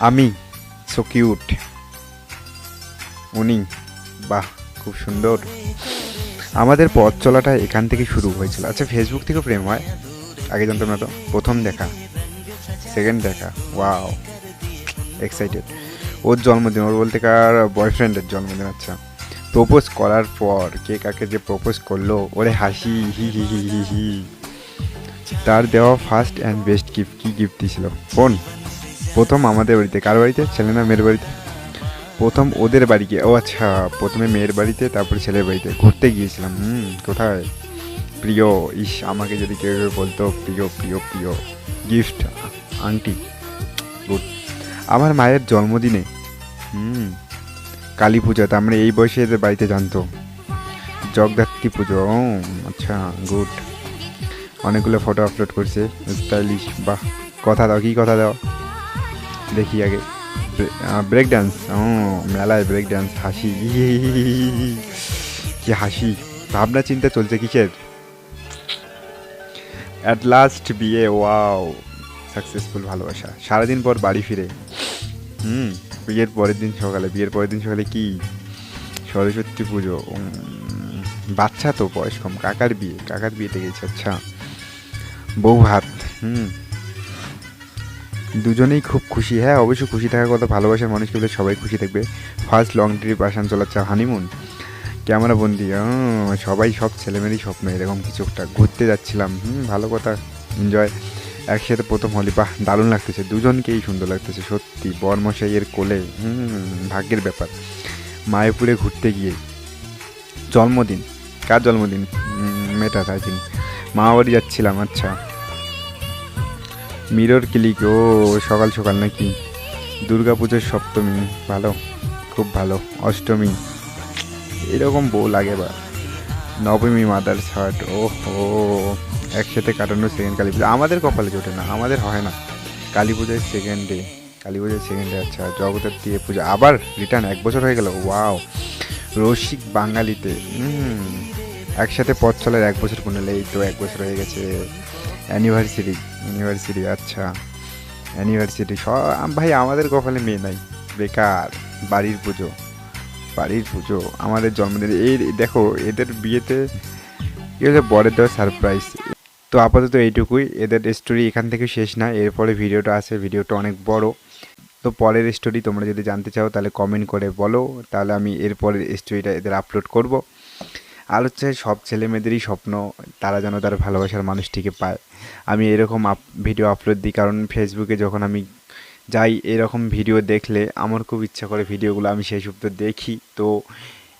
আমি so cute, উনি বাহ খুব সুন্দর। আমাদের পথ চলাটা এখান থেকে শুরু হয়েছিল। আচ্ছা, ফেসবুক থেকে প্রেম হয়? আগে জানতাম না তো। প্রথম দেখা, সেকেন্ড দেখা, ওয়াও, এক্সাইটেড। ওর জন্মদিন, ওর বলতে কার বয়ফ্রেন্ডের জন্মদিন। আচ্ছা, প্রপোজ করার পর কে কাকে যে প্রপোজ করলো, ওরে হাসি, হি হি হি হি হি। তার দেওয়া ফার্স্ট অ্যান্ড বেস্ট গিফট, কী গিফট দিয়েছিল? ফোন। প্রথম আমাদের বাড়িতে, কার বাড়িতে? ছেলে না মেয়ের বাড়িতে? প্রথম ওদের বাড়ি গিয়ে, ও আচ্ছা, প্রথমে মেয়ের বাড়িতে, তারপরে ছেলের বাড়িতে ঘুরতে গিয়েছিলাম। কোথায়? প্রিয়, ইস, আমাকে যদি কেউ কেউ বলতো প্রিয় প্রিয় প্রিয়। গিফট, আংটি, গুড। আমার মায়ের জন্মদিনে, কালী পূজা, তার মানে এই বয়সে এদের বাড়িতে জানতো। জগদ্ধাত্রী পুজো, ও আচ্ছা, গুড। অনেকগুলো ফটো আপলোড করছে, স্টাইলিশ, বাহ। কথা দাও, কী কথা দাও দেখি আগে। ব্রেক ডান্স, ও মেলায় ব্রেক ডান্স, হাসি, কি হাসি। ভাবনা চিন্তা চলছে কিসের? অ্যাট লাস্ট বিয়ে, ওয়াও, সাকসেসফুল ভালোবাসা। সারাদিন পর বাড়ি ফিরে, বিয়ের পরের দিন সকালে, বিয়ের পরের দিন সকালে কি? সরস্বতী পুজো, বাচ্চা তো, বয়স কম, কাকার বিয়ে, কাকার বিয়েতে গেছে। আচ্ছা, বউ ভাত, দুজনেই খুব খুশি। হ্যাঁ, অবশ্যই খুশি থাকার কথা, ভালোবাসার মানুষকে বলে সবাই খুশি থাকবে। ফার্স্ট লং ট্রিপ আসান চলাচ্ছে, হানিমুন, ক্যামেরা বন্দি, সবাই, সব ছেলেমেয়েরই স্বপ্ন এরকম কিছু একটা। ঘুরতে যাচ্ছিলাম, ভালো কথা, এনজয়। একসাথে প্রথম হলি, বাহ, দারুণ লাগতেছে, দুজনকেই সুন্দর লাগতেছে সত্যি। বরমশাইয়ের কোলে, ভাগ্যের ব্যাপার। মায়াপুরে ঘুরতে গিয়ে, জন্মদিন, কার জন্মদিন? মেয়েটা, তাই দিন মামা বাড়ি যাচ্ছিলাম। আচ্ছা, মিরর ক্লিক, ও সকাল সকাল নাকি? দুর্গা পুজোর সপ্তমী, ভালো, খুব ভালো। অষ্টমী, এরকম বউ লাগে বা। নবমী মাদার্স হার্ট, ও হো, একসাথে কাটানো সেকেন্ড কালী পুজো। আমাদের কপালে জোটে না, আমাদের হয় না। কালী পুজোর সেকেন্ড ডে, কালী পুজোর সেকেন্ড ডে। আচ্ছা, জগদ্ধাত্রী পুজো, আবার রিটার্ন, 1 বছর হয়ে গেল, ওয়াও। রসিক বাঙালিতে, একসাথে পথ চলার 1 বছর পূর্ণ, এই তো 1 বছর হয়ে গেছে। অ্যানিভার্সারি, অ্যানিভার্সারি, আচ্ছা, অ্যানিভার্সারি সব। ভাই, আমাদের কপালে মেয়ে নাই, বেকার। বাড়ির পুজো, বাড়ির পুজো, আমাদের জন্মদিন, এই দেখো এদের বিয়েতে কি হচ্ছে, বরের দেওয়া সারপ্রাইজ। তো আপাতত এইটুকুই, এদের স্টোরি এখান থেকে শেষ না, এরপরে ভিডিওটা আছে, ভিডিওটা অনেক বড়। তো পরের স্টোরি তোমরা যদি জানতে চাও তাহলে কমেন্ট করে বলো, তাহলে আমি এরপরের স্টোরিটা এদের আপলোড করব। আর হচ্ছে, সব ছেলে মেয়েদেরই স্বপ্ন তারা যেন তার ভালোবাসার মানুষটিকে পায়। আমি এরকম ভিডিও আপলোড দিই কারণ ফেসবুকে যখন আমি যাই, এরকম ভিডিও দেখলে আমার খুব ইচ্ছা করে ভিডিওগুলো আমি সেই সব তো দেখি। তো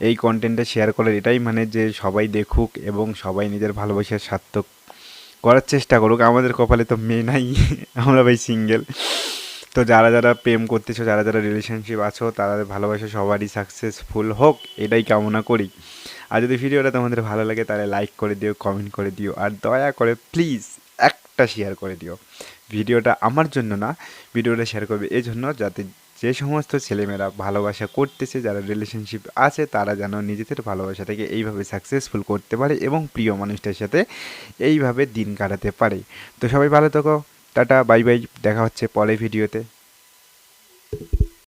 এই কন্টেন্টটা শেয়ার করার এটাই মানে যে সবাই দেখুক এবং সবাই নিজের ভালোবাসার সার্থক করার চেষ্টা করুক। আমাদের কপালে তো মেয়ে নাই, আমরা ভাই সিঙ্গেল। তো যারা যারা প্রেম করতেছো, যারা যারা রিলেশনশিপ আছো, তাদের ভালোবাসা সবারই সাকসেসফুল হোক, এটাই কামনা করি। আর যদি ভিডিওটা তোমাদের ভালো লাগে তাহলে লাইক করে দিও, কমেন্ট করে দিও, আর দয়া করে প্লিজ একটা শেয়ার করে দিও। ভিডিওটা আমার জন্য না, ভিডিওটা শেয়ার করবে এই জন্য যাতে যে সমস্ত ছেলেমেয়েরা ভালোবাসা করতেছে, যারা রিলেশনশিপ আছে, তারা যেন নিজেদের ভালোবাসাটাকে এইভাবে সাকসেসফুল করতে পারে এবং প্রিয় মানুষটার সাথে এইভাবে দিন কাটাতে পারে। তো সবাই ভালো থাকো, টাটা, বাই বাই, দেখা হচ্ছে পরের ভিডিওতে।